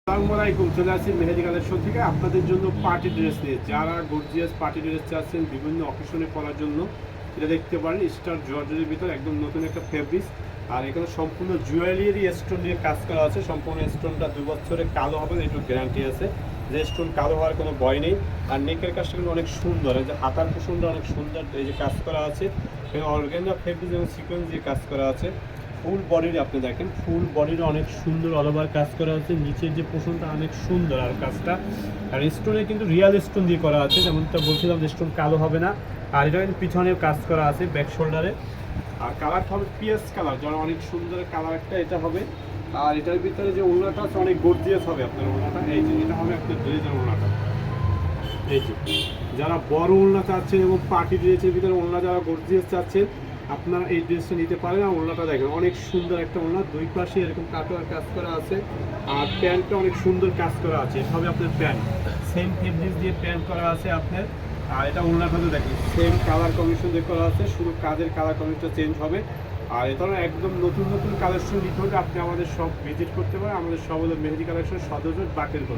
আসসালামু আলাইকুম, চলে আসছি মেহেদি কালেকশন থেকে আপনাদের জন্য পার্টি ড্রেস নিয়ে। যারা গর্জিয়াস পার্টি ড্রেস চাচ্ছেন বিভিন্ন অকেশনে পরার জন্য, এটা দেখতে পারেন স্টার জর্জের ভিতর একদম নতুন একটা ফেব্রিক্স। আর এখানে সম্পূর্ণ জুয়েলারি স্টোন দিয়ে কাজ করা আছে। সম্পূর্ণ স্টোনটা 2 বছরে কালো হবে, একটু গ্যারান্টি আছে যে স্টোন কালো হওয়ার কোনো ভয় নেই। আর নেকের কাজটা কিন্তু অনেক সুন্দর, এই যে হাতার পোষণটা অনেক সুন্দর, এই যে কাজ করা আছে অর্গানজা ফেব্রিক এবং সিকোয়েন্স দিয়ে কাজ করা আছে। ফুল বডির আপনি দেখেন, ফুল বডির অনেক সুন্দর অল ওভার কাজ করা আছে। নিচের যে পোষণটা অনেক সুন্দর আর কাজটা, আর স্টোনে কিন্তু রিয়াল স্টোন দিয়ে করা আছে, যেমনটা বলছিলাম যে স্টোন কালো হবে না। আর এটা কিন্তু পিছনে কাজ করা আছে ব্যাক শোল্ডারে। আর কালারটা হবে পিএস কালার, যারা অনেক সুন্দর কালার একটা এটা হবে। আর এটার ভিতরে যে ওড়নাটা আছে অনেক গর্জিয়াস হবে আপনার ওড়নাটা। এই যে এটা হবে আপনার ড্রেসের ওড়নাটা। এই যে যারা বড় ওড়না চাচ্ছেন এবং পার্টি ড্রেসের ভিতরে ওড়না যারা গর্জিয়াস চাচ্ছেন, আপনারা এই ড্রেসটা নিতে পারেন। আর ওড়নাটা দেখেন অনেক সুন্দর একটা ওড়না, দুই পাশে এরকম কাটোয়ার কাজ করা আছে। আর প্যান্টটা অনেক সুন্দর কাজ করা আছে, এটা হবে আপনার প্যান্ট, সেম ফেব্রিক দিয়ে প্যান্ট করা আছে আপনার। আর এটা ওড়নাটাতে দেখেন সেম কালার কম্বিনেশন দিয়ে করা আছে, শুধু কাজের কালার কম্বিনেশনটা চেঞ্জ হবে। আর এ ধরনের একদম নতুন নতুন কালেকশন নিতে হলে আপনি আমাদের সব ভিজিট করতে পারেন। আমাদের সব হলো মেহেদি কালেকশন, সদর বাকের।